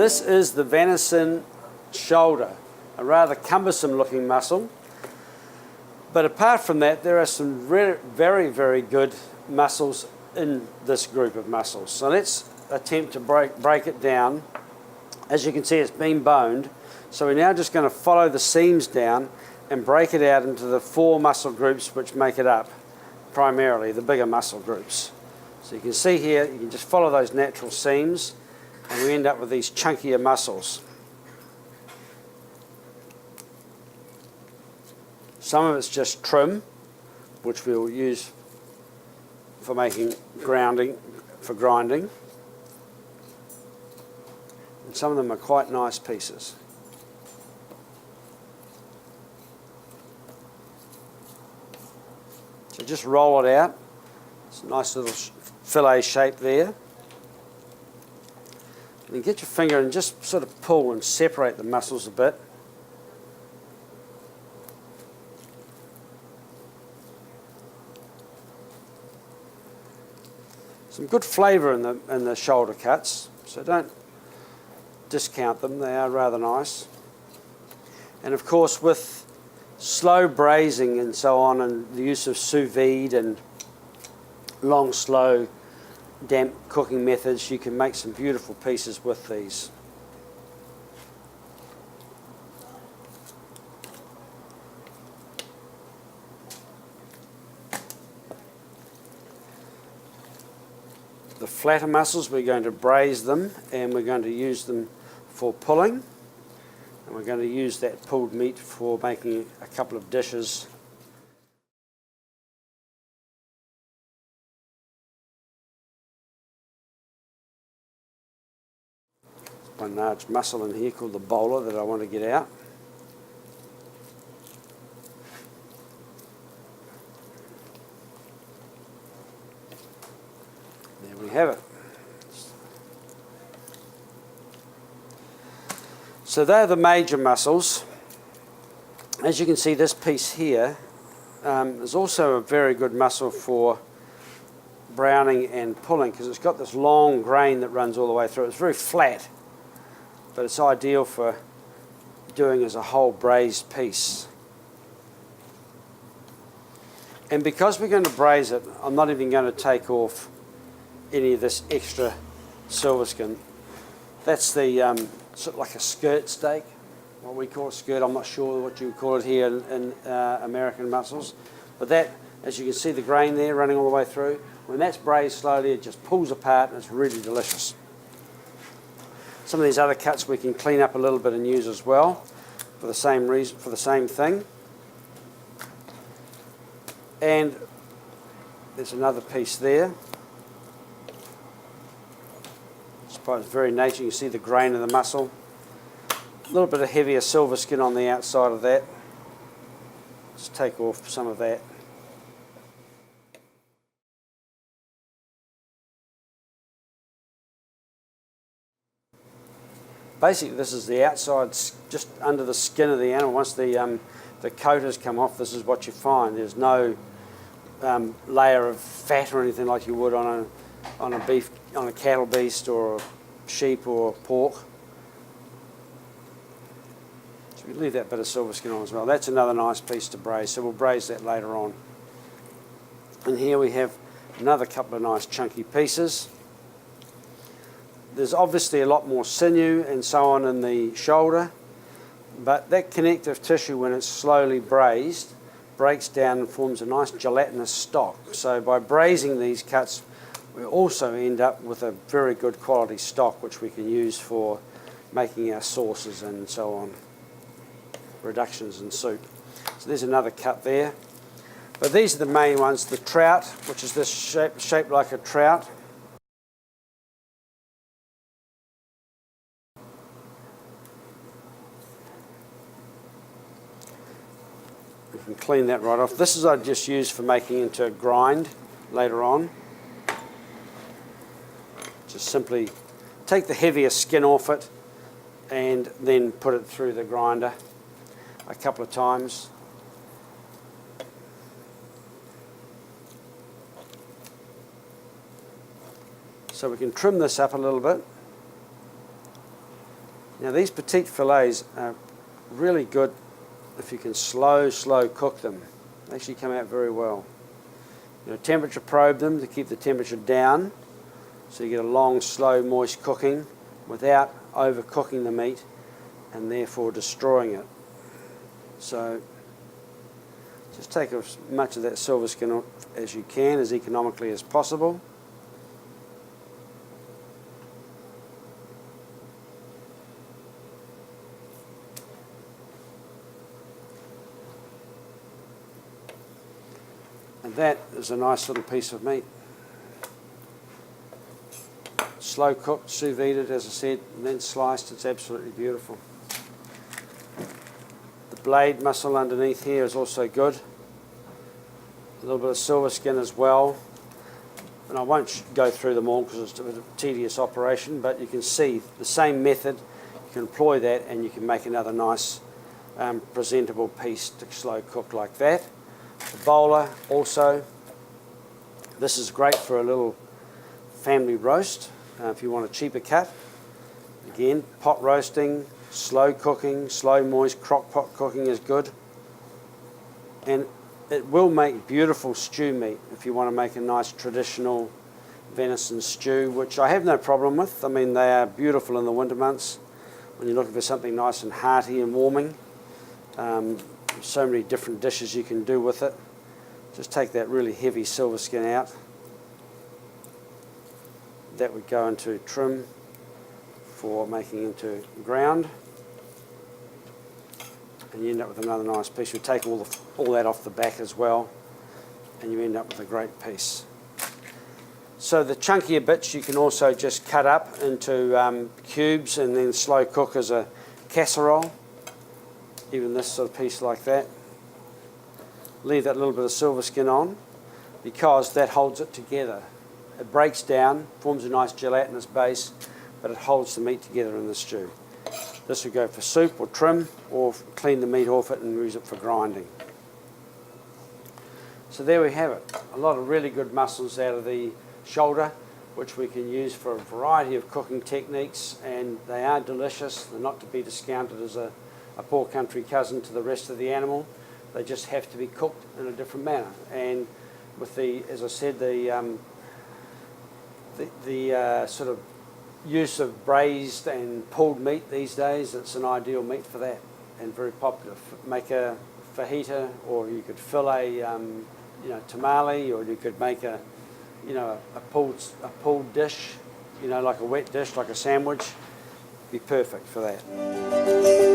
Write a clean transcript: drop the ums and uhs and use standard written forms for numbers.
This is the venison shoulder, a rather cumbersome looking muscle. But apart from that, there are some very, very good muscles in this group of muscles. So let's attempt to break it down. As you can see, it's been boned. So we're now just going to follow the seams down and break it out into the 4 muscle groups which make it up, primarily the bigger muscle groups. So you can see here, you can just follow those natural seams and we end up with these chunkier muscles. Some of it's just trim, which we'll use for making grinding. And some of them are quite nice pieces. So just roll it out. It's a nice little fillet shape there. And get your finger and just sort of pull and separate the muscles a bit. Some good flavour in the shoulder cuts, so don't discount them, they are rather nice. And of course with slow braising and so on, and the use of sous vide and long slow damp cooking methods, you can make some beautiful pieces with these. The flatter muscles, we're going to braise them and we're going to use them for pulling, and we're going to use that pulled meat for making a couple of dishes. One large muscle in here called the bowler that I want to get out. There we have it. So they're the major muscles. As you can see, this piece here is also a very good muscle for browning and pulling because it's got this long grain that runs all the way through. It's very flat, but it's ideal for doing as a whole braised piece. And because we're going to braise it, I'm not even going to take off any of this extra silver skin. That's the sort of like a skirt steak, what we call a skirt. I'm not sure what you call it here in American muscles. But that, as you can see the grain there running all the way through, when that's braised slowly, it just pulls apart and it's really delicious. Some of these other cuts we can clean up a little bit and use as well for the same reason, for the same thing. And there's another piece there. By its very nature, you can see the grain of the muscle. A little bit of heavier silver skin on the outside of that. Just take off some of that. Basically, this is the outside, just under the skin of the animal. Once the coat has come off, this is what you find. There's no layer of fat or anything like you would on a cattle beast or a sheep or pork. So we leave that bit of silver skin on as well. That's another nice piece to braise, so we'll braise that later on. And here we have another couple of nice chunky pieces. There's obviously a lot more sinew and so on in the shoulder, but that connective tissue, when it's slowly braised, breaks down and forms a nice gelatinous stock. So by braising these cuts, we also end up with a very good quality stock which we can use for making our sauces and so on, reductions in soup. So there's another cut there. But these are the main ones. The trout, which is this shaped like a trout. We can clean that right off. This is I just use for making into a grind later on. Just simply take the heavier skin off it and then put it through the grinder a couple of times. So we can trim this up a little bit. Now these petite fillets are really good if you can slow cook them. They actually come out very well. You know, temperature probe them to keep the temperature down, so you get a long, slow, moist cooking without overcooking the meat and therefore destroying it. So just take as much of that silver skin off as you can, as economically as possible. And that is a nice little piece of meat. Slow cooked, sous vide, as I said, and then sliced. It's absolutely beautiful. The blade muscle underneath here is also good. A little bit of silver skin as well. And I won't go through them all because it's a bit of a tedious operation, but you can see the same method. You can employ that and you can make another nice presentable piece to slow cook like that. The bowler also, this is great for a little family roast if you want a cheaper cut. Again, pot roasting, slow cooking, slow moist crock pot cooking is good. And it will make beautiful stew meat if you want to make a nice traditional venison stew, which I have no problem with. I mean, they are beautiful in the winter months when you're looking for something nice and hearty and warming. So many different dishes you can do with it. Just take that really heavy silver skin out. That would go into trim for making into ground. And you end up with another nice piece. You take all that off the back as well, and you end up with a great piece. So the chunkier bits you can also just cut up into cubes and then slow cook as a casserole. Even this sort of piece like that. Leave that little bit of silver skin on because that holds it together. It breaks down, forms a nice gelatinous base, but it holds the meat together in the stew. This would go for soup or trim, or clean the meat off it and use it for grinding. So there we have it. A lot of really good muscles out of the shoulder, which we can use for a variety of cooking techniques, and they are delicious. They're not to be discounted as a poor country cousin to the rest of the animal. They just have to be cooked in a different manner. And with the, as I said, the sort of use of braised and pulled meat these days, it's an ideal meat for that and very popular. Make a fajita, or you could fillet, tamale, or you could make a pulled dish, like a wet dish, like a sandwich. Be perfect for that.